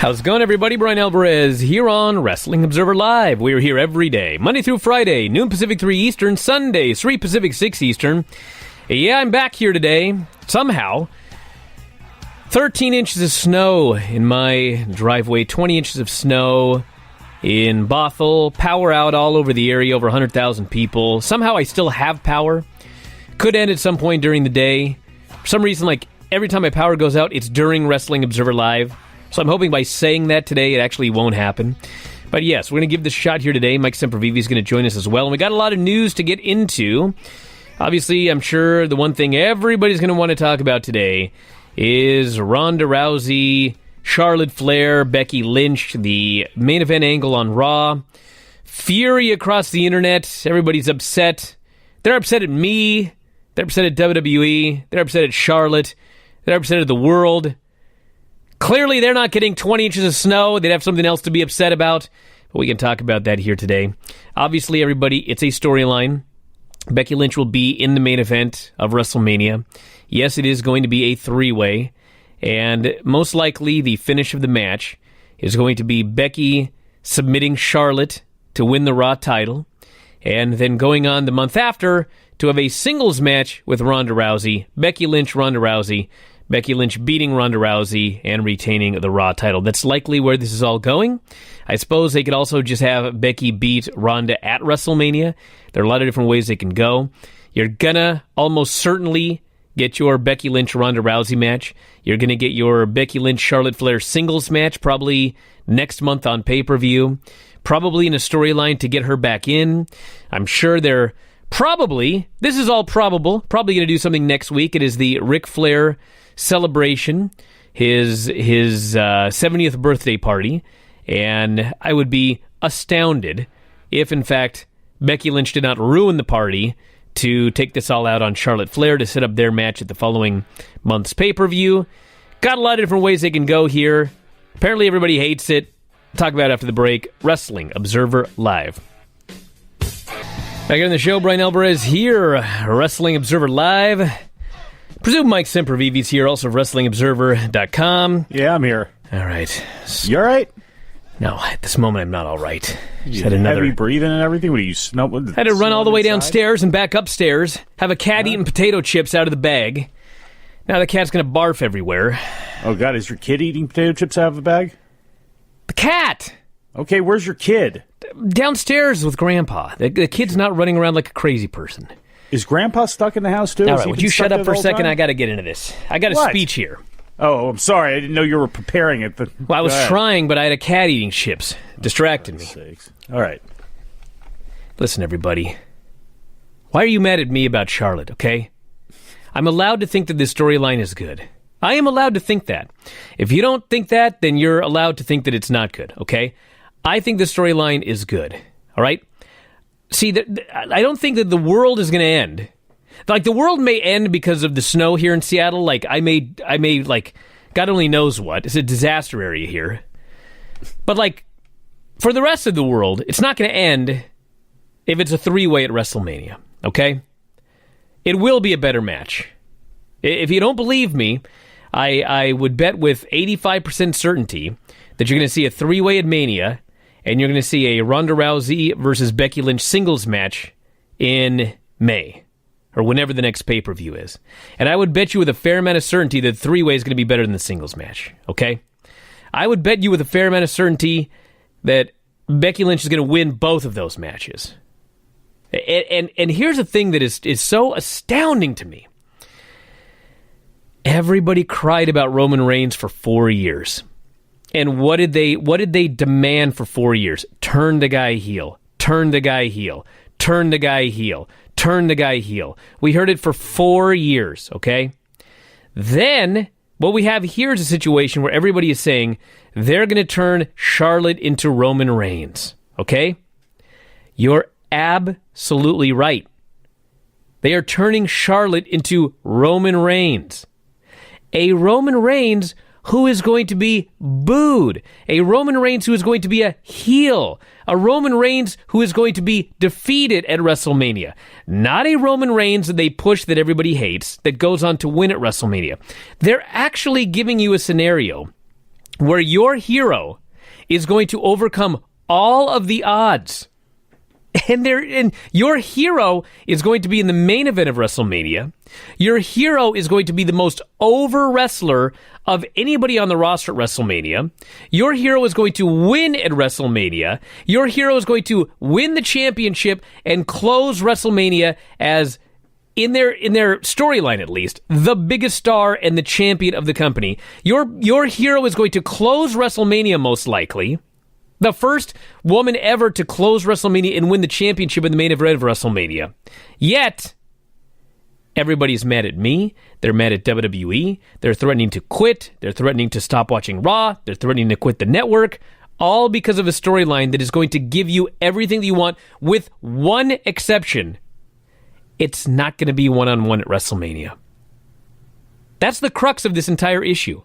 How's it going, everybody? Brian Alvarez here on Wrestling Observer Live. We're here every day, Monday through Friday, noon Pacific, 3 Eastern, Sunday, 3 Pacific, 6 Eastern. Yeah, I'm back here today, somehow. 13 inches of snow in my driveway, 20 inches of snow in Bothell, power out all over the area, over 100,000 people. Somehow I still have power. Could end at some point during the day. For some reason, like, every time my power goes out, it's during Wrestling Observer Live. So I'm hoping by saying that today, it actually won't happen. But yes, we're going to give this a shot here today. Mike Sempervive is going to join us as well. And we got a lot of news to get into. Obviously, I'm sure the one thing everybody's going to want to talk about today is Ronda Rousey, Charlotte Flair, Becky Lynch, the main event angle on Raw. Fury across the internet. Everybody's upset. They're upset at me. They're upset at WWE. They're upset at Charlotte. They're upset at the world. Clearly, they're not getting 20 inches of snow. They'd have something else to be upset about. But we can talk about that here today. Obviously, everybody, it's a storyline. Becky Lynch will be in the main event of WrestleMania. Yes, it is going to be a three-way. And most likely, the finish of the match is going to be Becky submitting Charlotte to win the Raw title. And then going on the month after to have a singles match with Ronda Rousey. Becky Lynch, Ronda Rousey. Becky Lynch beating Ronda Rousey and retaining the Raw title. That's likely where this is all going. I suppose they could also just have Becky beat Ronda at WrestleMania. There are a lot of different ways they can go. You're gonna almost certainly get your Becky Lynch-Ronda Rousey match. You're gonna get your Becky Lynch-Charlotte Flair singles match probably next month on pay-per-view. Probably in a storyline to get her back in. I'm sure they're probably, this is all probable, probably gonna do something next week. It is the Ric Flair celebration, his 70th birthday party, and I would be astounded if, in fact, Becky Lynch did not ruin the party to take this all out on Charlotte Flair to set up their match at the following month's pay-per-view. Got a lot of different ways they can go here. Apparently everybody hates it. Talk about it after the break. Wrestling Observer Live. Back here on the show, Brian Alvarez here, Wrestling Observer Live. Presume Mike Sempervive's here, also WrestlingObserver.com. Yeah, I'm here. All right. You all right? No, at this moment I'm not all right. You had heavy breathing and everything? What do you snow? Had to run all the way downstairs and back upstairs, have a cat eating potato chips out of the bag. Now the cat's going to barf everywhere. Oh, God, is your kid eating potato chips out of the bag? The cat! Okay, where's your kid? Downstairs with Grandpa. The kid's not running around like a crazy person. Is Grandpa stuck in the house, too? All right, would you shut up for a second? I got to get into this. I got a speech here. Oh, I'm sorry. I didn't know you were preparing it. Well, I was trying, but I had a cat eating chips. Distracted me. Sakes. All right. Listen, everybody. Why are you mad at me about Charlotte, okay? I'm allowed to think that this storyline is good. I am allowed to think that. If you don't think that, then you're allowed to think that it's not good, okay? I think the storyline is good, all right? See, I don't think that the world is going to end. Like, the world may end because of the snow here in Seattle. Like, I may, like, God only knows what. It's a disaster area here. But, like, for the rest of the world, it's not going to end if it's a three-way at WrestleMania, okay? It will be a better match. If you don't believe me, I would bet with 85% certainty that you're going to see a three-way at Mania, and you're going to see a Ronda Rousey versus Becky Lynch singles match in May, or whenever the next pay-per-view is. And I would bet you with a fair amount of certainty that three-way is going to be better than the singles match, okay? I would bet you with a fair amount of certainty that Becky Lynch is going to win both of those matches. And here's the thing that is so astounding to me. Everybody cried about Roman Reigns for 4 years. And what did they demand for 4 years? Turn the guy heel. Turn the guy heel. Turn the guy heel. Turn the guy heel. We heard it for 4 years, okay? Then, what we have here is a situation where everybody is saying they're going to turn Charlotte into Roman Reigns, okay? You're absolutely right. They are turning Charlotte into Roman Reigns. A Roman Reigns who is going to be booed. A Roman Reigns who is going to be a heel. A Roman Reigns who is going to be defeated at WrestleMania. Not a Roman Reigns that they push that everybody hates that goes on to win at WrestleMania. They're actually giving you a scenario where your hero is going to overcome all of the odds. And your hero is going to be in the main event of WrestleMania. Your hero is going to be the most over wrestler of anybody on the roster at WrestleMania. Your hero is going to win at WrestleMania. Your hero is going to win the championship and close WrestleMania as, in their storyline at least, the biggest star and the champion of the company. Your hero is going to close WrestleMania most likely. The first woman ever to close WrestleMania and win the championship in the main event of WrestleMania. Yet, everybody's mad at me. They're mad at WWE. They're threatening to quit. They're threatening to stop watching Raw. They're threatening to quit the network. All because of a storyline that is going to give you everything that you want, with one exception. It's not going to be one-on-one at WrestleMania. That's the crux of this entire issue.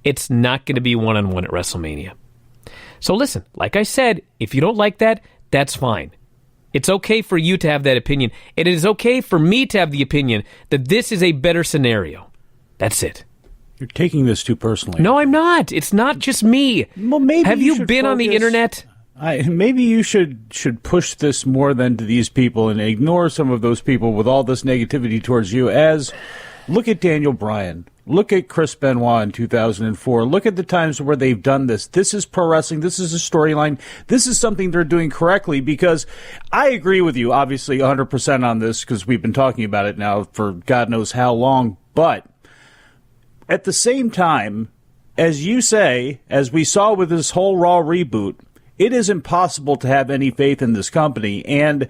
It's not going to be one-on-one at WrestleMania. So listen, like I said, if you don't like that, that's fine. It's okay for you to have that opinion. And it is okay for me to have the opinion that this is a better scenario. That's it. You're taking this too personally. No, I'm not. It's not just me. Well, maybe have you been on the internet? Maybe you should push this more than to these people and ignore some of those people with all this negativity towards you. As look at Daniel Bryan. Look at Chris Benoit in 2004. Look at the times where they've done this. This is pro wrestling. This is a storyline. This is something they're doing correctly, because I agree with you, obviously, 100% on this, because we've been talking about it now for God knows how long. But at the same time, as you say, as we saw with this whole Raw reboot, it is impossible to have any faith in this company. And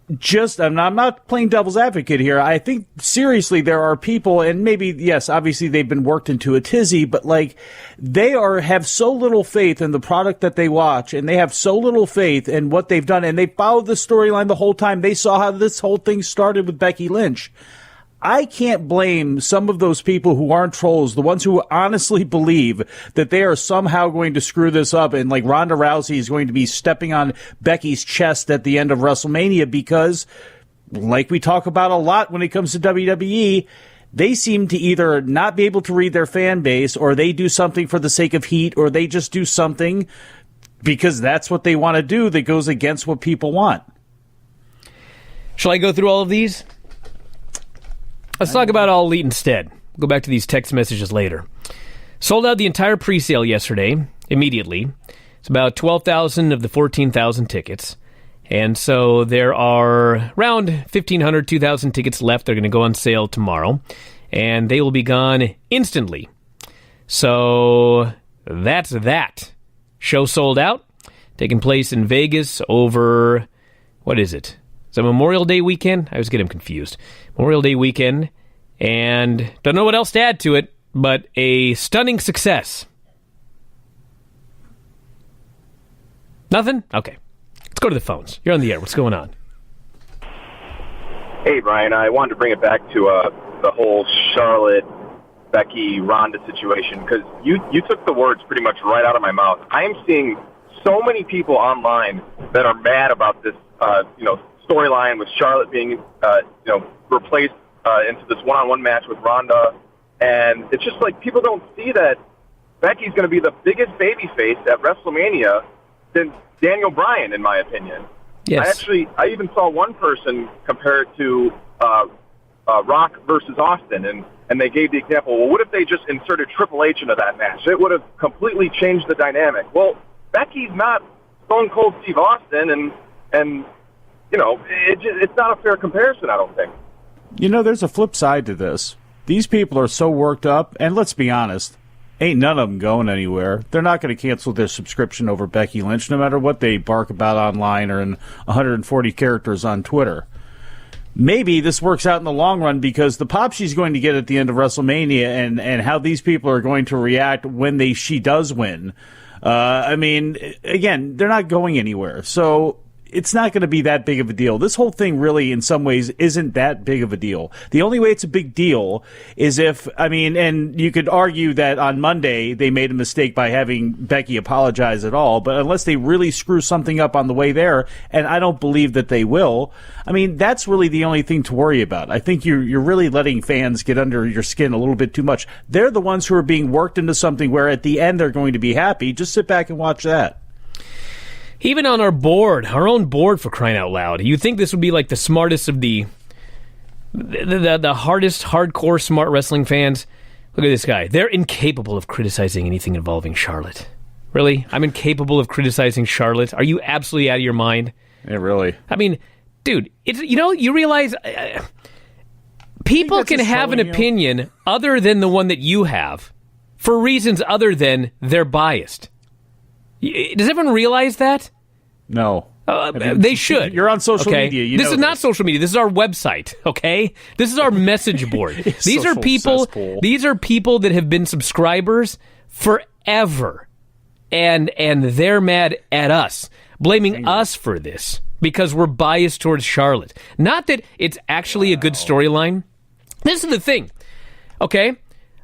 I'm not playing devil's advocate here. I think seriously there are people, and maybe, yes, obviously they've been worked into a tizzy, but like they have so little faith in the product that they watch, and they have so little faith in what they've done, and they followed the storyline the whole time. They saw how this whole thing started with Becky Lynch. I can't blame some of those people who aren't trolls, the ones who honestly believe that they are somehow going to screw this up and like Ronda Rousey is going to be stepping on Becky's chest at the end of WrestleMania, because, like we talk about a lot when it comes to WWE, they seem to either not be able to read their fan base, or they do something for the sake of heat, or they just do something because that's what they want to do that goes against what people want. Shall I go through all of these? Let's talk about All Elite instead. Go back to these text messages later. Sold out the entire pre-sale yesterday, immediately. It's about 12,000 of the 14,000 tickets. And so there are around 1,500, 2,000 tickets left. They're going to go on sale tomorrow. And they will be gone instantly. So that's that. Show sold out. Taking place in Vegas over, what is it? Is it Memorial Day weekend? I always get them confused. Memorial Day weekend, and don't know what else to add to it, but a stunning success. Nothing? Okay. Let's go to the phones. You're on the air. What's going on? Hey, Brian. I wanted to bring it back to the whole Charlotte, Becky, Ronda situation, because you took the words pretty much right out of my mouth. I am seeing so many people online that are mad about this, storyline with Charlotte being, replaced into this one-on-one match with Ronda. And it's just like people don't see that Becky's going to be the biggest babyface at WrestleMania since Daniel Bryan, in my opinion. Yes. I even saw one person compare it to Rock versus Austin, and they gave the example, well, what if they just inserted Triple H into that match? It would have completely changed the dynamic. Well, Becky's not Stone Cold Steve Austin, and it's not a fair comparison, I don't think. There's a flip side to this. These people are so worked up, and let's be honest, ain't none of them going anywhere. They're not going to cancel their subscription over Becky Lynch, no matter what they bark about online or in 140 characters on Twitter. Maybe this works out in the long run because the pop she's going to get at the end of WrestleMania and how these people are going to react when she does win. Again, they're not going anywhere. So it's not going to be that big of a deal. This whole thing really, in some ways, isn't that big of a deal. The only way it's a big deal is if, and you could argue that on Monday they made a mistake by having Becky apologize at all, but unless they really screw something up on the way there, and I don't believe that they will, that's really the only thing to worry about. I think you're really letting fans get under your skin a little bit too much. They're the ones who are being worked into something where at the end they're going to be happy. Just sit back and watch that. Even on our own board, for crying out loud, you think this would be like the smartest of the hardest, hardcore, smart wrestling fans? Look at this guy. They're incapable of criticizing anything involving Charlotte. Really? I'm incapable of criticizing Charlotte? Are you absolutely out of your mind? Yeah, really. Dude, you realize people can have an opinion other than the one that you have for reasons other than they're biased. Does everyone realize that? No. They should. You're on social media. This is not social media. This is our website, okay? This is our message board. These are people that have been subscribers forever. And they're mad at us, blaming us for this because we're biased towards Charlotte. Not that it's actually a good storyline. This is the thing, okay?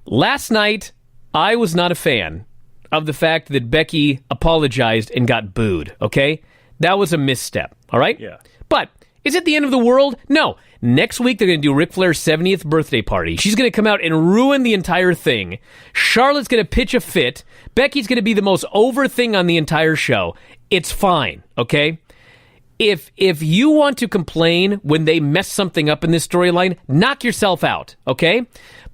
Last night, I was not a fan of the fact that Becky apologized and got booed, okay? That was a misstep, all right? Yeah. But is it the end of the world? No. Next week, they're going to do Ric Flair's 70th birthday party. She's going to come out and ruin the entire thing. Charlotte's going to pitch a fit. Becky's going to be the most over thing on the entire show. It's fine, okay? If you want to complain when they mess something up in this storyline, knock yourself out, okay?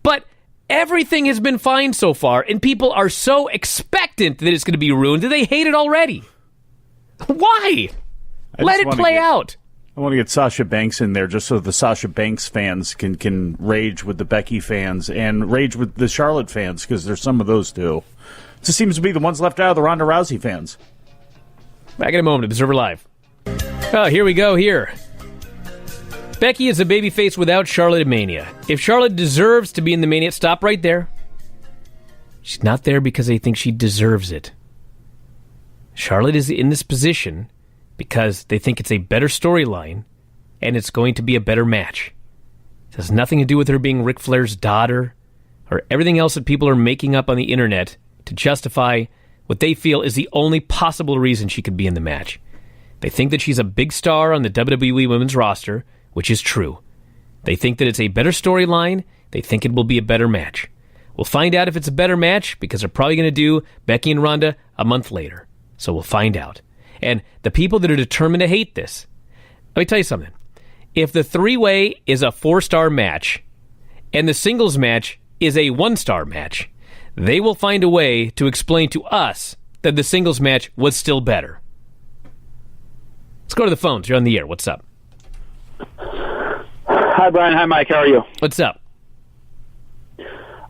But everything has been fine so far, and people are so expectant that it's going to be ruined that they hate it already. Why? Let it play out. I want to get Sasha Banks in there just so the Sasha Banks fans can rage with the Becky fans and rage with the Charlotte fans, because there's some of those too. It just seems to be the ones left out of the Ronda Rousey fans. Back in a moment, Observer Live. Oh, here we go here. Becky is a babyface without Charlotte Mania. If Charlotte deserves to be in the Mania, stop right there. She's not there because they think she deserves it. Charlotte is in this position because they think it's a better storyline and it's going to be a better match. It has nothing to do with her being Ric Flair's daughter or everything else that people are making up on the internet to justify what they feel is the only possible reason she could be in the match. They think that she's a big star on the WWE women's roster, which is true. They think that it's a better storyline. They think it will be a better match. We'll find out if it's a better match because they're probably going to do Becky and Ronda a month later. So we'll find out. And the people that are determined to hate this, let me tell you something. If the three-way is a 4-star match and the singles match is a 1-star match, they will find a way to explain to us that the singles match was still better. Let's go to the phones. You're on the air. What's up? Hi, Brian. Hi, Mike. How are you? What's up?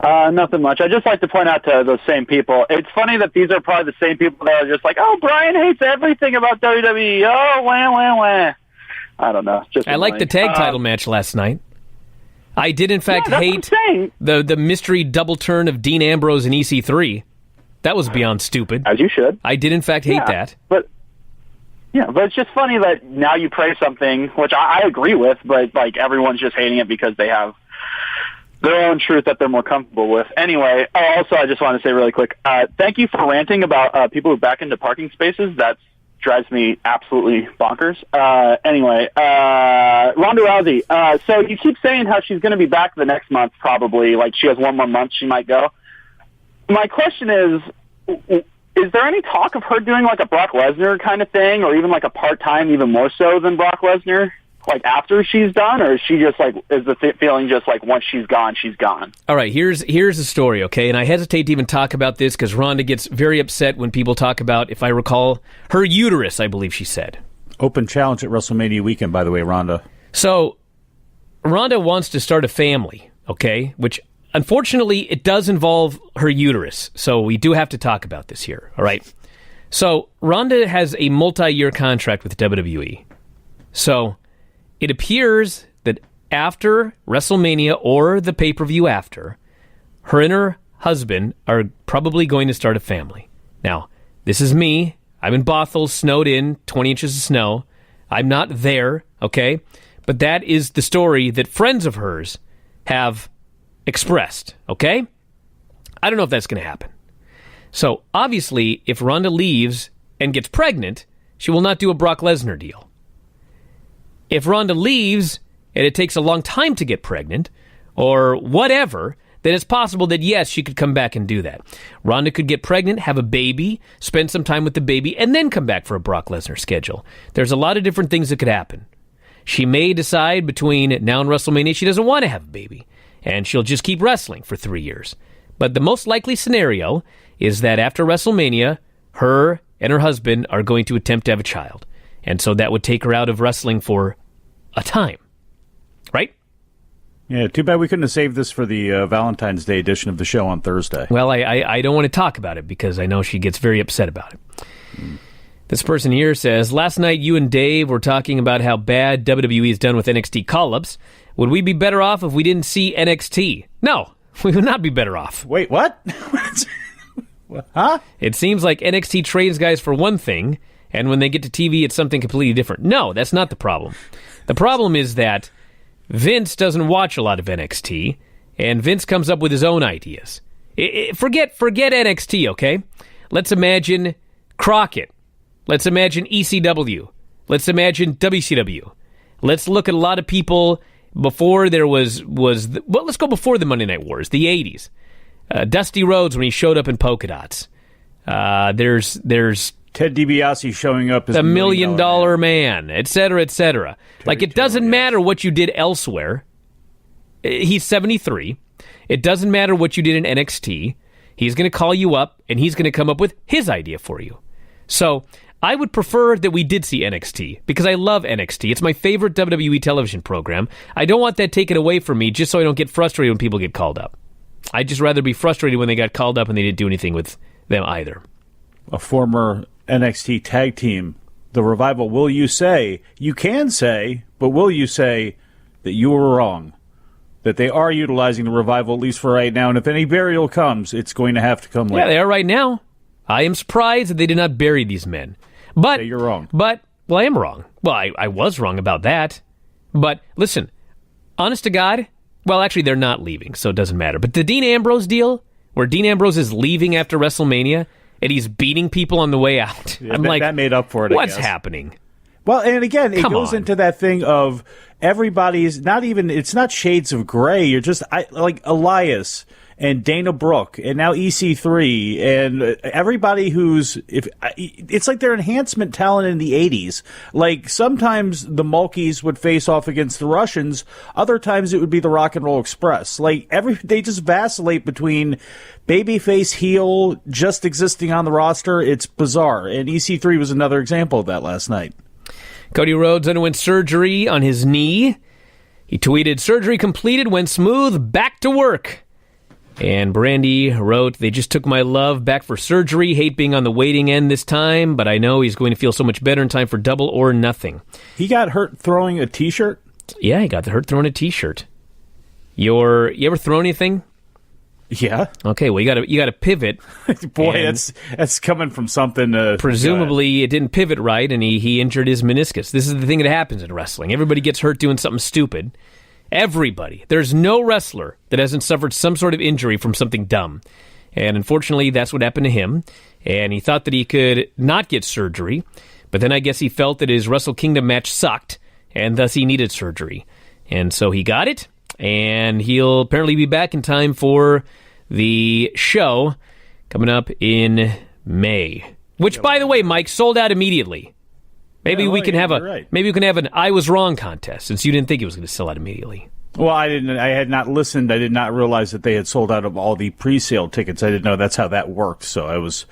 Nothing much. I'd just like to point out to those same people. It's funny that these are probably the same people that are just like, oh, Brian hates everything about WWE. Oh, wah. I don't know. Just I liked the tag title match last night. I did, in fact, hate the mystery double turn of Dean Ambrose and EC3. That was beyond stupid. As you should. I did, in fact, hate that. But it's just funny that now you praise something, which I agree with, but like everyone's just hating it because they have their own truth that they're more comfortable with. Anyway, also I just want to say really quick, thank you for ranting about people who back into parking spaces. That drives me absolutely bonkers. Anyway, Ronda Rousey. So you keep saying how she's going to be back the next month, probably. Like she has one more month she might go. My question is there any talk of her doing like a Brock Lesnar kind of thing, or even like a part-time, even more so than Brock Lesnar, like after she's done, or is she just like, is the feeling just like once she's gone, she's gone? All right, here's the story, okay? And I hesitate to even talk about this because Ronda gets very upset when people talk about, if I recall, her uterus, I believe she said. Open challenge at WrestleMania weekend, by the way, Ronda. So, Ronda wants to start a family, okay? Which, unfortunately, it does involve her uterus. So we do have to talk about this here, all right? So, Ronda has a multi-year contract with WWE. So, it appears that after WrestleMania or the pay-per-view after, her and her husband are probably going to start a family. Now, this is me. I'm in Bothell, snowed in, 20 inches of snow. I'm not there, okay? But that is the story that friends of hers have expressed, okay? I don't know if that's going to happen. So, obviously, if Ronda leaves and gets pregnant, she will not do a Brock Lesnar deal. If Ronda leaves and it takes a long time to get pregnant, or whatever, then it's possible that, yes, she could come back and do that. Ronda could get pregnant, have a baby, spend some time with the baby, and then come back for a Brock Lesnar schedule. There's a lot of different things that could happen. She may decide between now and WrestleMania she doesn't want to have a baby, and she'll just keep wrestling for 3 years. But the most likely scenario is that after WrestleMania, her and her husband are going to attempt to have a child. And so that would take her out of wrestling for a time. Right? Yeah, too bad we couldn't have saved this for the Valentine's Day edition of the show on Thursday. Well, I don't want to talk about it because I know she gets very upset about it. This person here says, last night you and Dave were talking about how bad WWE has done with NXT call-ups. Would we be better off if we didn't see NXT? No, we would not be better off. Wait, what? Huh? It seems like NXT trains guys for one thing, and when they get to TV, it's something completely different. No, that's not the problem. The problem is that Vince doesn't watch a lot of NXT, and Vince comes up with his own ideas. Forget NXT, okay? Let's imagine Crockett. Let's imagine ECW. Let's imagine WCW. Let's look at a lot of people before there was let's go before the Monday Night Wars, the 80s. Dusty Rhodes when he showed up in polka dots. There's Ted DiBiase showing up as the $1 Million Man, et cetera, et cetera. Like, it doesn't matter what you did elsewhere. He's 73. It doesn't matter what you did in NXT. He's going to call you up, and he's going to come up with his idea for you. So I would prefer that we did see NXT, because I love NXT. It's my favorite WWE television program. I don't want that taken away from me just so I don't get frustrated when people get called up. I'd just rather be frustrated when they got called up and they didn't do anything with them either. A former NXT tag team, the Revival, will you say, you can say, but will you say that you were wrong? That they are utilizing the Revival, at least for right now, and if any burial comes, it's going to have to come later. Yeah, they are right now. I am surprised that they did not bury these men. But you're wrong. Well, I am wrong. Well, I was wrong about that. But listen, honest to God, well, actually, they're not leaving, so it doesn't matter. But the Dean Ambrose deal, where Dean Ambrose is leaving after WrestleMania, and he's beating people on the way out. Yeah, I'm like, that made up for it. What's happening? Well, and again, it goes on. into that thing of everybody's not even, it's not shades of gray. You're just like Elias and Dana Brooke and now EC3 and everybody it's like their enhancement talent in the 80s. Like sometimes the Mulkeys would face off against the Russians. Other times it would be the Rock and Roll Express. Like they just vacillate between babyface, heel, just existing on the roster. It's bizarre. And EC3 was another example of that last night. Cody Rhodes underwent surgery on his knee. He tweeted, surgery completed, went smooth, back to work. And Brandy wrote, they just took my love back for surgery. Hate being on the waiting end this time, but I know he's going to feel so much better in time for Double or Nothing. He got hurt throwing a T-shirt? Yeah, he got hurt throwing a T-shirt. You ever throw anything? Yeah. Okay, well, you got to pivot. Boy, that's coming from something. Presumably, it didn't pivot right, and he injured his meniscus. This is the thing that happens in wrestling. Everybody gets hurt doing something stupid. Everybody. There's no wrestler that hasn't suffered some sort of injury from something dumb. And unfortunately, that's what happened to him. And he thought that he could not get surgery, but then I guess he felt that his Wrestle Kingdom match sucked, and thus he needed surgery. And so he got it, and he'll apparently be back in time for the show coming up in May. Which, by the way, Mike, sold out immediately. Maybe we can have an I was wrong contest, since you didn't think it was going to sell out immediately. Well, I had not listened. I did not realize that they had sold out of all the pre-sale tickets. I didn't know that's how that worked. So I was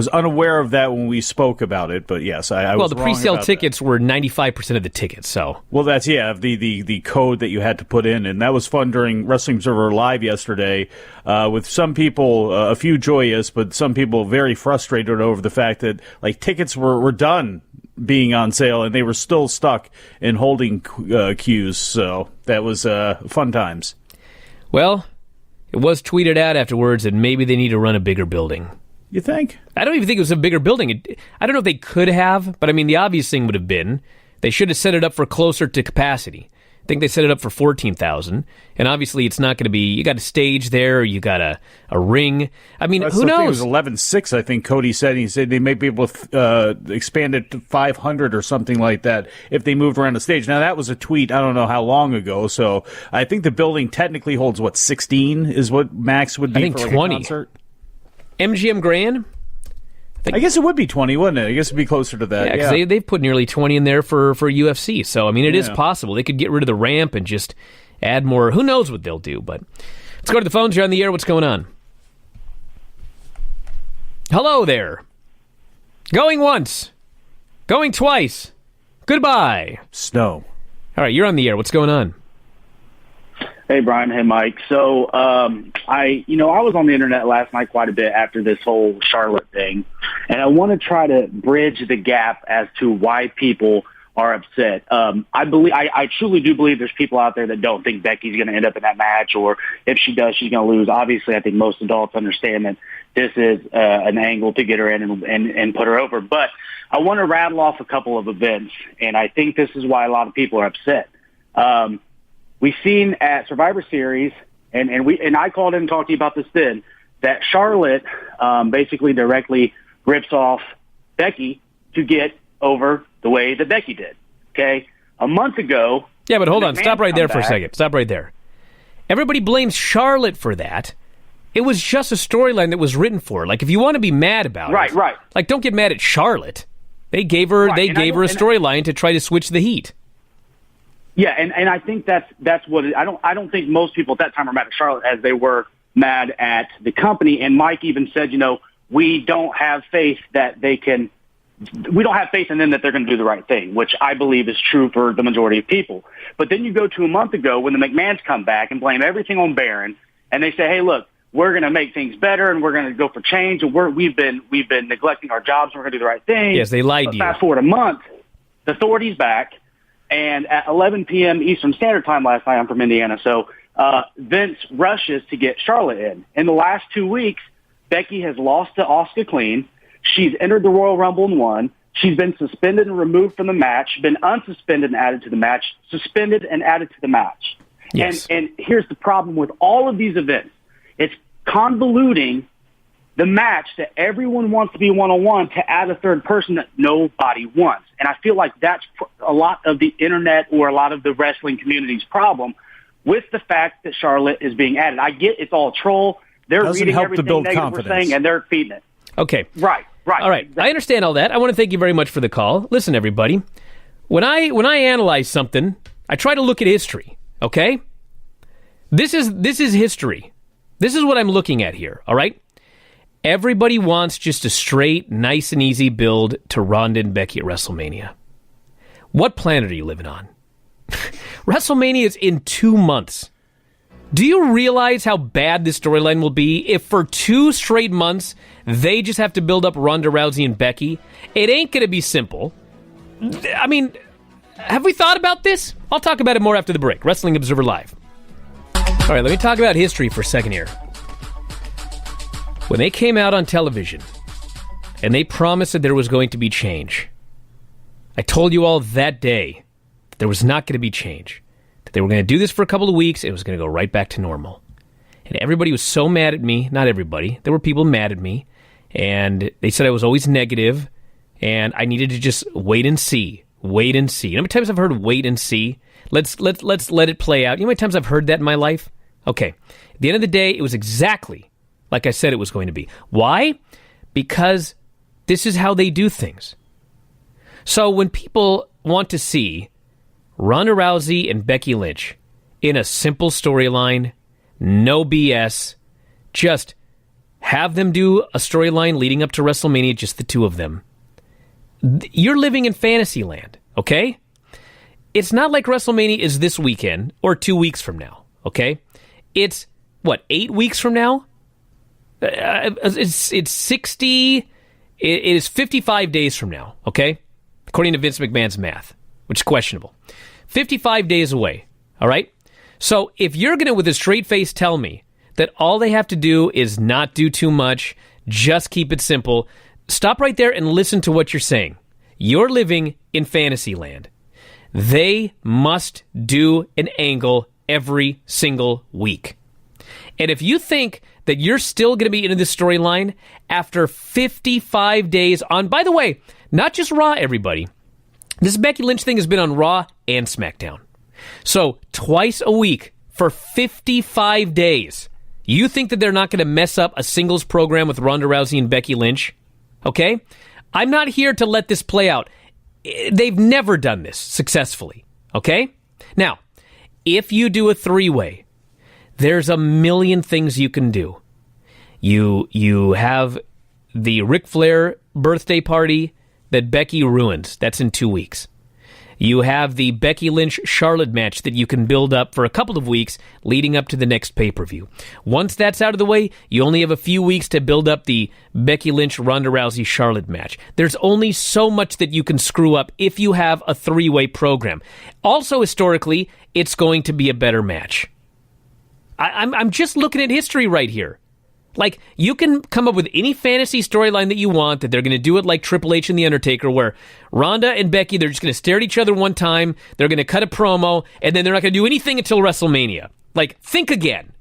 unaware of that when we spoke about it. But yes, I was well, the wrong pre-sale about tickets that. Were 95% of the tickets. So well, that's the code that you had to put in, and that was fun during Wrestling Observer Live yesterday. With some people, a few joyous, but some people very frustrated over the fact that like tickets were done being on sale, and they were still stuck in holding queues. So that was fun times. Well, it was tweeted out afterwards that maybe they need to run a bigger building. You think? I don't even think it was a bigger building. I don't know if they could have, but I mean, the obvious thing would have been They should have set it up for closer to capacity. I think they set it up for 14,000, and obviously it's not going to be. You got a stage there, you got a ring. I mean, who knows? It was 11.6. I think Cody said. He said they may be able to expand it to 500 or something like that if they moved around the stage. Now that was a tweet. I don't know how long ago. So I think the building technically holds 16 is what max would be. I think for 20. A concert. MGM Grand. I guess it would be 20, wouldn't it? I guess it'd be closer to that. Yeah, because they've put nearly 20 in there for UFC. So, I mean, it is possible. They could get rid of the ramp and just add more. Who knows what they'll do, but let's go to the phones. You're on the air. What's going on? Hello there. Going once. Going twice. Goodbye. Snow. All right, you're on the air. What's going on? Hey, Brian. Hey, Mike. So, I was on the internet last night quite a bit after this whole Charlotte thing, and I want to try to bridge the gap as to why people are upset. I truly do believe there's people out there that don't think Becky's going to end up in that match, or if she does, she's going to lose. Obviously, I think most adults understand that this is an angle to get her in and put her over. But I want to rattle off a couple of events, and I think this is why a lot of people are upset. We've seen at Survivor Series, and I called in and talked to you about this then, that Charlotte basically directly rips off Becky to get over the way that Becky did. Okay? A month ago... Yeah, but hold on. Stop right there for a second. Stop right there. Everybody blames Charlotte for that. It was just a storyline that was written for her. Like, if you want to be mad about it... Right. Like, don't get mad at Charlotte. They gave her a storyline to try to switch the heat. Yeah, and I think that's what it, I don't think most people at that time were mad at Charlotte as they were mad at the company. And Mike even said, we don't have faith in them that they're going to do the right thing, which I believe is true for the majority of people. But then you go to a month ago when the McMahons come back and blame everything on Baron, and they say, hey, look, we're going to make things better and we're going to go for change, and we've been neglecting our jobs and we're going to do the right thing. Yes, they lied to you. Fast forward a month, the Authority's back. And at 11 p.m. Eastern Standard Time last night, I'm from Indiana, so Vince rushes to get Charlotte in. In the last 2 weeks, Becky has lost to Asuka clean. She's entered the Royal Rumble and won. She's been suspended and removed from the match, been unsuspended and added to the match, suspended and added to the match. Yes. And here's the problem with all of these events. It's convoluting the match that everyone wants to be one-on-one to add a third person that nobody wants. And I feel like that's a lot of the internet or a lot of the wrestling community's problem with the fact that Charlotte is being added. I get it's all troll. They're reading everything negative we're saying, and they're feeding it. Okay. Right. All right. Exactly. I understand all that. I want to thank you very much for the call. Listen, everybody, when I analyze something, I try to look at history, okay? This is history. This is what I'm looking at here, all right? Everybody wants just a straight, nice and easy build to Ronda and Becky at WrestleMania. What planet are you living on? WrestleMania is in 2 months. Do you realize how bad this storyline will be if for 2 straight months they just have to build up Ronda Rousey and Becky? It ain't going to be simple. I mean, have we thought about this? I'll talk about it more after the break. Wrestling Observer Live. All right, let me talk about history for a second here. When they came out on television and they promised that there was going to be change, I told you all that day that there was not going to be change, that they were going to do this for a couple of weeks, and it was going to go right back to normal. And everybody was so mad at me. Not everybody. There were people mad at me, and they said I was always negative, and I needed to just wait and see. Wait and see. You know how many times I've heard wait and see? Let's let it play out. You know how many times I've heard that in my life? Okay. At the end of the day, it was exactly like I said it was going to be. Why? Because this is how they do things. So when people want to see Ronda Rousey and Becky Lynch in a simple storyline, no BS, just have them do a storyline leading up to WrestleMania, just the two of them, you're living in fantasy land, okay? It's not like WrestleMania is this weekend or 2 weeks from now, okay? It's, 8 weeks from now? It's 60, it is 55 days from now, okay? According to Vince McMahon's math, which is questionable. 55 days away, all right? So if you're going to, with a straight face, tell me that all they have to do is not do too much, just keep it simple, stop right there and listen to what you're saying. You're living in fantasy land. They must do an angle every single week. And if you think that you're still going to be into this storyline after 55 days on, by the way, not just Raw, everybody. This Becky Lynch thing has been on Raw and SmackDown. So twice a week for 55 days. You think that they're not going to mess up a singles program with Ronda Rousey and Becky Lynch? Okay? I'm not here to let this play out. They've never done this successfully. Okay? Now, if you do a three-way, there's a million things you can do. You have the Ric Flair birthday party that Becky ruins. That's in 2 weeks. You have the Becky Lynch-Charlotte match that you can build up for a couple of weeks leading up to the next pay-per-view. Once that's out of the way, you only have a few weeks to build up the Becky Lynch-Ronda Rousey-Charlotte match. There's only so much that you can screw up if you have a three-way program. Also, historically, it's going to be a better match. I'm just looking at history right here. Like, you can come up with any fantasy storyline that you want, that they're going to do it like Triple H and The Undertaker, where Ronda and Becky, they're just going to stare at each other one time, they're going to cut a promo, and then they're not going to do anything until WrestleMania. Like, think again.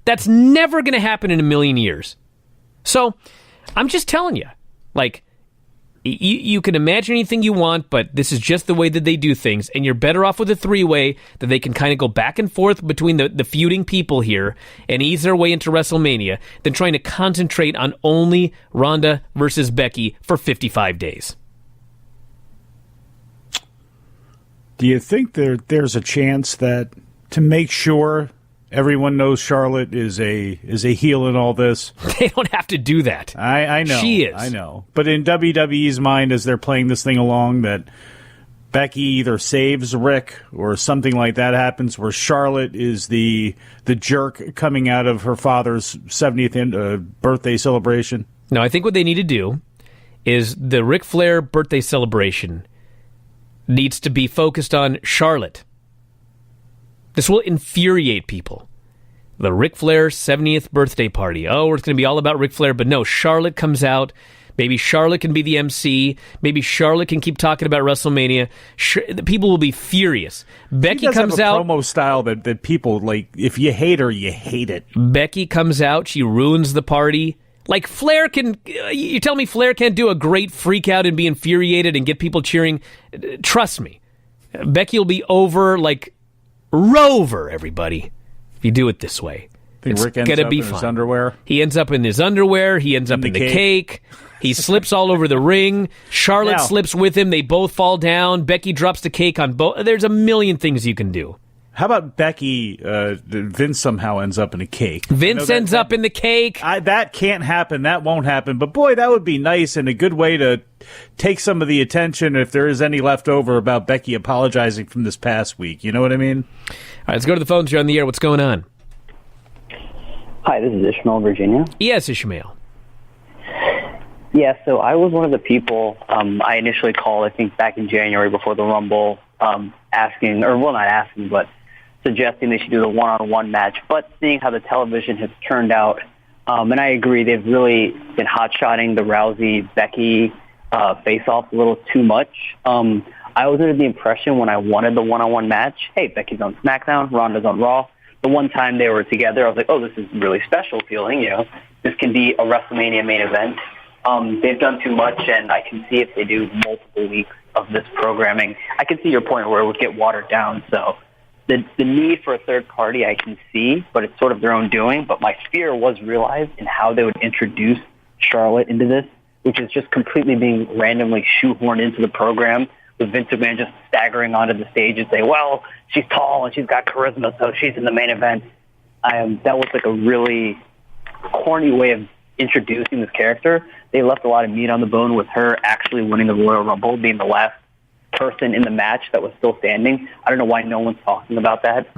That's never going to happen in a million years. So, I'm just telling you, like, you can imagine anything you want, but this is just the way that they do things, and you're better off with a three-way that they can kind of go back and forth between the feuding people here and ease their way into WrestleMania than trying to concentrate on only Ronda versus Becky for 55 days. Do you think there's a chance that, to make sure everyone knows Charlotte is a heel in all this? They don't have to do that. I know. She is. I know. But in WWE's mind, as they're playing this thing along, that Becky either saves Rick or something like that happens, where Charlotte is the jerk coming out of her father's 70th birthday celebration. No, I think what they need to do is the Ric Flair birthday celebration needs to be focused on Charlotte. This will infuriate people. The Ric Flair 70th birthday party. Oh, it's going to be all about Ric Flair. But no, Charlotte comes out. Maybe Charlotte can be the MC. Maybe Charlotte can keep talking about WrestleMania. The people will be furious. Becky comes have a out. Promo style that people like. If you hate her, you hate it. Becky comes out. She ruins the party. Like, Flair can. You tell me Flair can't do a great freak out and be infuriated and get people cheering? Trust me. Becky will be over like Rover, everybody, if you do it this way. It's Rick ends gonna up be in fun. His underwear. He ends up in his underwear. He ends up in the cake. He slips all over the ring. Charlotte slips with him. They both fall down. Becky drops the cake on both. There's a million things you can do. How about Becky? Vince somehow ends up in a cake. Vince ends up in the cake. That can't happen. That won't happen. But boy, that would be nice and a good way to take some of the attention, if there is any left over, about Becky apologizing from this past week. You know what I mean? All right, let's go to the phones. You're on the air. What's going on? Hi, this is Ishmael, Virginia. Yes, Ishmael. Yeah, so I was one of the people I initially called, I think, back in January before the Rumble, asking, or well, not asking, but suggesting they should do the one-on-one match. But seeing how the television has turned out, and I agree, they've really been hot-shotting the Rousey-Becky face-off a little too much. I was under the impression when I wanted the one-on-one match, hey, Becky's on SmackDown, Ronda's on Raw. The one time they were together, I was like, oh, this is really special feeling, you know. This can be a WrestleMania main event. They've done too much, and I can see if they do multiple weeks of this programming, I can see your point where it would get watered down. So the need for a third party I can see, but it's sort of their own doing. But my fear was realized in how they would introduce Charlotte into this, which is just completely being randomly shoehorned into the program, with Vince McMahon just staggering onto the stage and say, well, she's tall and she's got charisma, so she's in the main event. That was like a really corny way of introducing this character. They left a lot of meat on the bone with her actually winning the Royal Rumble, being the last person in the match that was still standing. I don't know why no one's talking about that.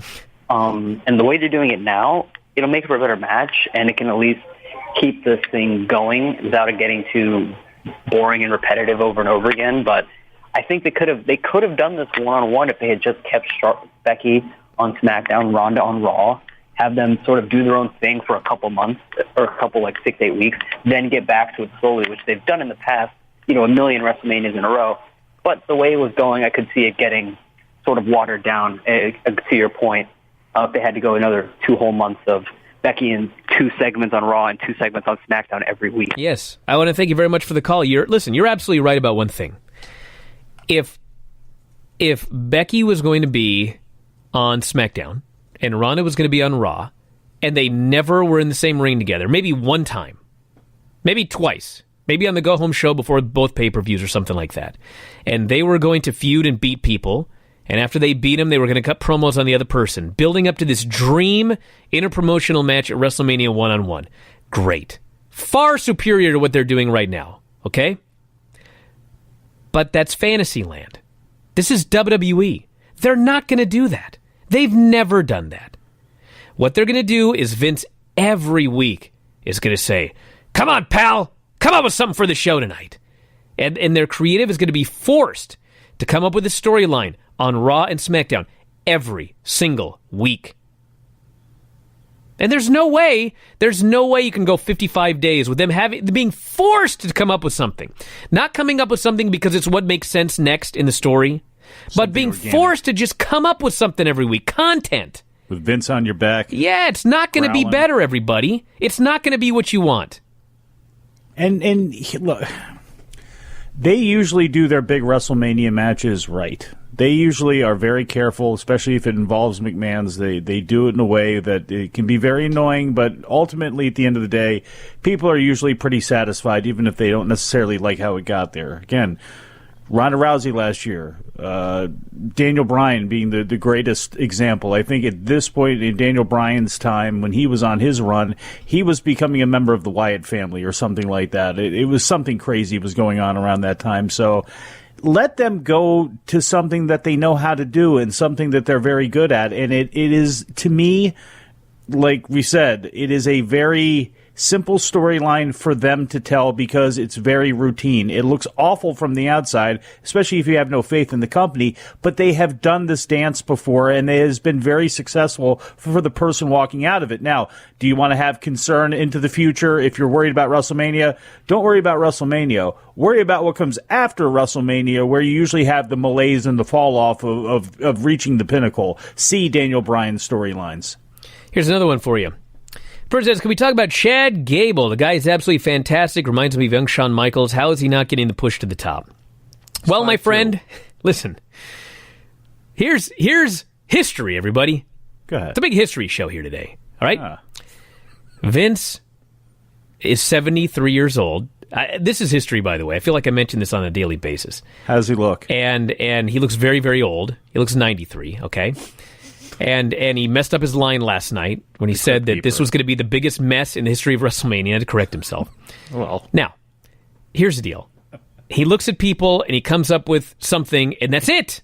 And the way they're doing it now, it'll make for a better match, and it can at least keep this thing going without it getting too boring and repetitive over and over again. But I think they could have done this one-on-one if they had just kept Becky on SmackDown, Ronda on Raw, have them sort of do their own thing for a couple months or a couple, 6-8 weeks, then get back to it slowly, which they've done in the past, a million WrestleManias in a row. But the way it was going, I could see it getting sort of watered down, to your point, if they had to go another 2 whole months of Becky in 2 segments on Raw and 2 segments on SmackDown every week. Yes. I want to thank you very much for the call. You're absolutely right about one thing. If Becky was going to be on SmackDown and Ronda was going to be on Raw, and they never were in the same ring together, maybe one time, maybe twice, maybe on the go-home show before both pay-per-views or something like that, and they were going to feud and beat people, and after they beat them, they were going to cut promos on the other person, building up to this dream interpromotional match at WrestleMania one-on-one. Great. Far superior to what they're doing right now, okay? But that's fantasy land. This is WWE. They're not going to do that. They've never done that. What they're going to do is Vince every week is going to say, come on, pal, come up with something for the show tonight. And their creative is going to be forced to come up with a storyline on Raw and SmackDown every single week. And there's no way you can go 55 days with them being forced to come up with something. Not coming up with something because it's what makes sense next in the story, but being forced to just come up with something every week. Content. With Vince on your back. Yeah, it's not going to be better, everybody. It's not going to be what you want. And look, they usually do their big WrestleMania matches right. They usually are very careful, especially if it involves McMahon's. They do it in a way that it can be very annoying, but ultimately, at the end of the day, people are usually pretty satisfied, even if they don't necessarily like how it got there. Again, Ronda Rousey last year, Daniel Bryan being the greatest example. I think at this point in Daniel Bryan's time, when he was on his run, he was becoming a member of the Wyatt family or something like that. It was something crazy was going on around that time. So let them go to something that they know how to do and something that they're very good at. And it is, to me, like we said, it is a very simple storyline for them to tell because it's very routine. It looks awful from the outside, especially if you have no faith in the company, but they have done this dance before and it has been very successful for the person walking out of it. Now, do you want to have concern into the future if you're worried about WrestleMania? Don't worry about WrestleMania. Worry about what comes after WrestleMania, where you usually have the malaise and the fall off of reaching the pinnacle. See Daniel Bryan's storylines. Here's another one for you. First says, can we talk about Chad Gable? The guy is absolutely fantastic. Reminds me of young Shawn Michaels. How is he not getting the push to the top? Well, my friend, listen. Here's history, everybody. Go ahead. It's a big history show here today. All right? Vince is 73 years old. This is history, by the way. I feel like I mention this on a daily basis. How does he look? And he looks very, very old. He looks 93, okay? And he messed up his line last night when he said that this was going to be the biggest mess in the history of WrestleMania, to correct himself. Well, now, here's the deal. He looks at people and he comes up with something, and that's it.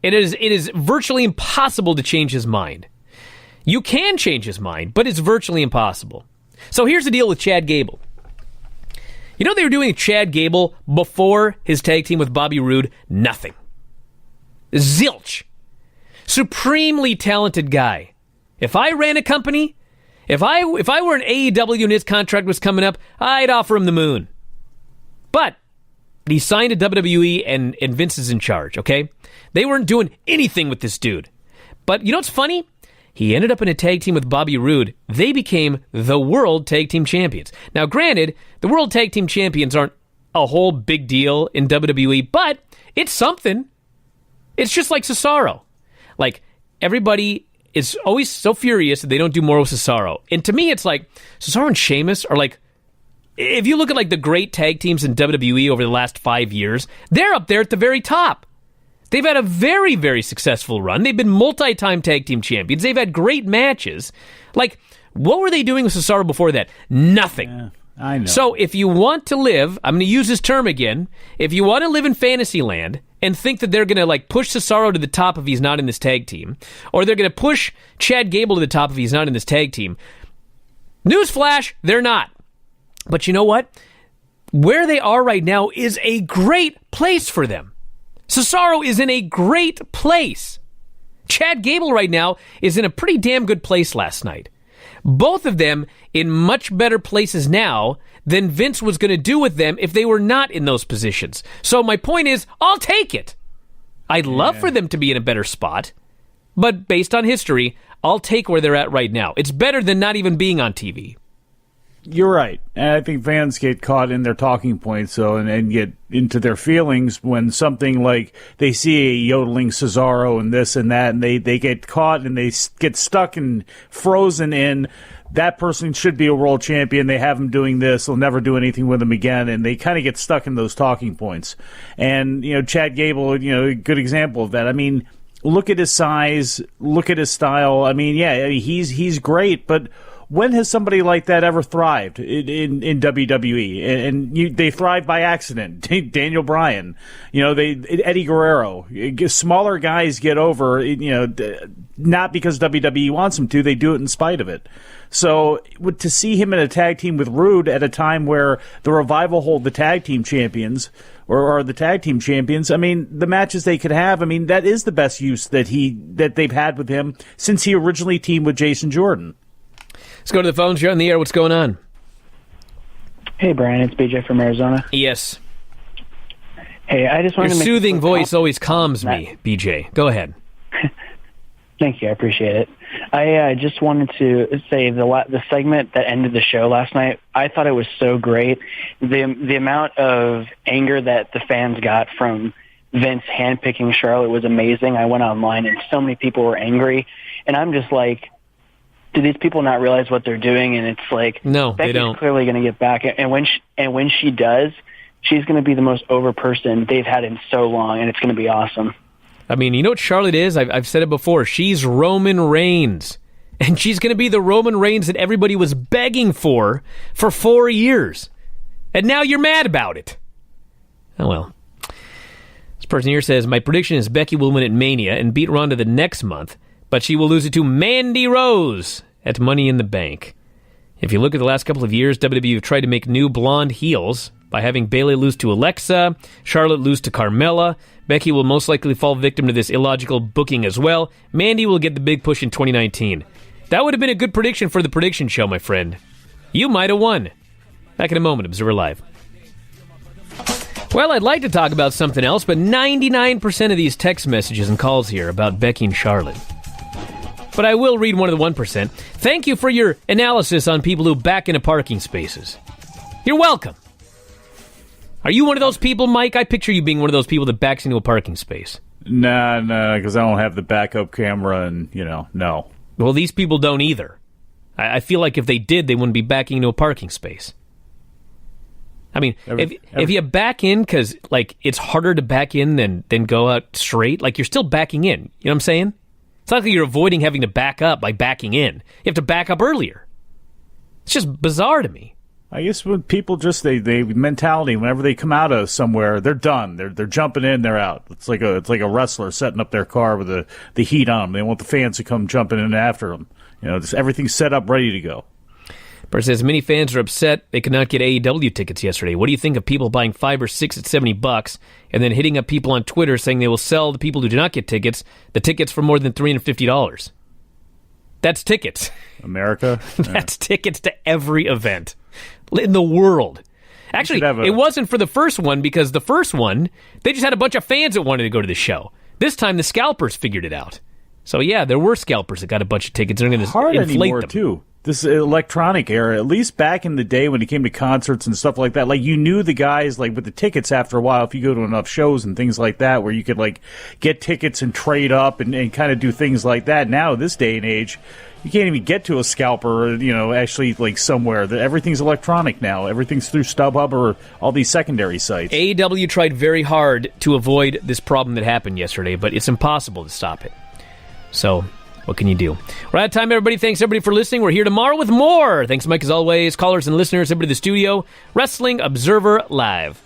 It is virtually impossible to change his mind. You can change his mind, but it's virtually impossible. So here's the deal with Chad Gable. You know what they were doing with Chad Gable before his tag team with Bobby Roode? Nothing. Zilch. Supremely talented guy. If I ran a company, if I were an AEW and his contract was coming up, I'd offer him the moon. But he signed to WWE and Vince is in charge, okay? They weren't doing anything with this dude. But you know what's funny? He ended up in a tag team with Bobby Roode. They became the World Tag Team Champions. Now, granted, the World Tag Team Champions aren't a whole big deal in WWE, but it's something. It's just like Cesaro. Like, everybody is always so furious that they don't do more with Cesaro. And to me, it's like, Cesaro and Sheamus are like, if you look at like the great tag teams in WWE over the last 5 years, they're up there at the very top. They've had a very, very successful run. They've been multi-time tag team champions. They've had great matches. Like, what were they doing with Cesaro before that? Nothing. Yeah, I know. So if you want to live, I'm going to use this term again, if you want to live in fantasy land and think that they're going to like push Cesaro to the top if he's not in this tag team, or they're going to push Chad Gable to the top if he's not in this tag team, newsflash, they're not. But you know what? Where they are right now is a great place for them. Cesaro is in a great place. Chad Gable right now is in a pretty damn good place last night. Both of them in much better places now than Vince was going to do with them if they were not in those positions. So my point is, I'll take it. I'd love for them to be in a better spot, but based on history, I'll take where they're at right now. It's better than not even being on TV. You're right. And I think fans get caught in their talking points, and get into their feelings when something like they see a yodeling Cesaro and this and that, and they get caught and they get stuck and frozen in, that person should be a world champion. They have him doing this. They'll never do anything with him again. And they kind of get stuck in those talking points. And, Chad Gable, a good example of that. I mean, look at his size. Look at his style. I mean, he's great, but when has somebody like that ever thrived in WWE? And they thrive by accident. Daniel Bryan, Eddie Guerrero. Smaller guys get over, not because WWE wants them to. They do it in spite of it. So to see him in a tag team with Rude at a time where the Revival hold the tag team champions, or are the tag team champions, I mean, the matches they could have, I mean, that is the best use that they've had with him since he originally teamed with Jason Jordan. Let's go to the phones. You're on the air. What's going on? Hey, Brian. It's BJ from Arizona. Yes. Hey, I just wanted Your to make soothing voice always calms me, BJ. Go ahead. Thank you. I appreciate it. I just wanted to say the segment that ended the show last night, I thought it was so great. The amount of anger that the fans got from Vince handpicking Charlotte was amazing. I went online and so many people were angry. And I'm just like, do these people not realize what they're doing? And it's like, no, Becky's they don't. Clearly going to get back. And when she does, she's going to be the most over person they've had in so long, and it's going to be awesome. I mean, you know what Charlotte is? I've said it before. She's Roman Reigns. And she's going to be the Roman Reigns that everybody was begging for 4 years. And now you're mad about it. Oh, well. This person here says, my prediction is Becky will win at Mania and beat Ronda the next month, but she will lose it to Mandy Rose at Money in the Bank. If you look at the last couple of years, WWE have tried to make new blonde heels by having Bayley lose to Alexa, Charlotte lose to Carmella. Becky will most likely fall victim to this illogical booking as well. Mandy will get the big push in 2019. That would have been a good prediction for the prediction show, my friend. You might have won. Back in a moment, Observer Live. Well, I'd like to talk about something else, but 99% of these text messages and calls here about Becky and Charlotte. But I will read one of the 1%. Thank you for your analysis on people who back into parking spaces. You're welcome. Are you one of those people, Mike? I picture you being one of those people that backs into a parking space. No, because I don't have the backup camera and, no. Well, these people don't either. I feel like if they did, they wouldn't be backing into a parking space. I mean, if you back in because, it's harder to back in than go out straight, you're still backing in. You know what I'm saying? It's not like you're avoiding having to back up by backing in. You have to back up earlier. It's just bizarre to me. I guess when people they mentality, whenever they come out of somewhere, they're done. They're jumping in, they're out. It's like a wrestler setting up their car with the heat on them. They want the fans to come jumping in after them. Just everything's set up, ready to go. Person says, many fans are upset they could not get AEW tickets yesterday. What do you think of people buying 5 or 6 at $70 and then hitting up people on Twitter saying they will sell the people who do not get tickets the tickets for more than $350? That's tickets. America? That's tickets to every event in the world. Actually, it wasn't for the first one because the first one, they just had a bunch of fans that wanted to go to the show. This time, the scalpers figured it out. So, yeah, there were scalpers that got a bunch of tickets. They're going to inflate anymore, them. Too. This electronic era, at least back in the day when it came to concerts and stuff like that, you knew the guys, with the tickets after a while, if you go to enough shows and things like that, where you could, get tickets and trade up and kind of do things like that. Now, this day and age, you can't even get to a scalper, actually, somewhere. Everything's electronic now. Everything's through StubHub or all these secondary sites. AEW tried very hard to avoid this problem that happened yesterday, but it's impossible to stop it. So, what can you do? We're out of time, everybody. Thanks, everybody, for listening. We're here tomorrow with more. Thanks, Mike, as always. Callers and listeners, everybody in the studio. Wrestling Observer Live.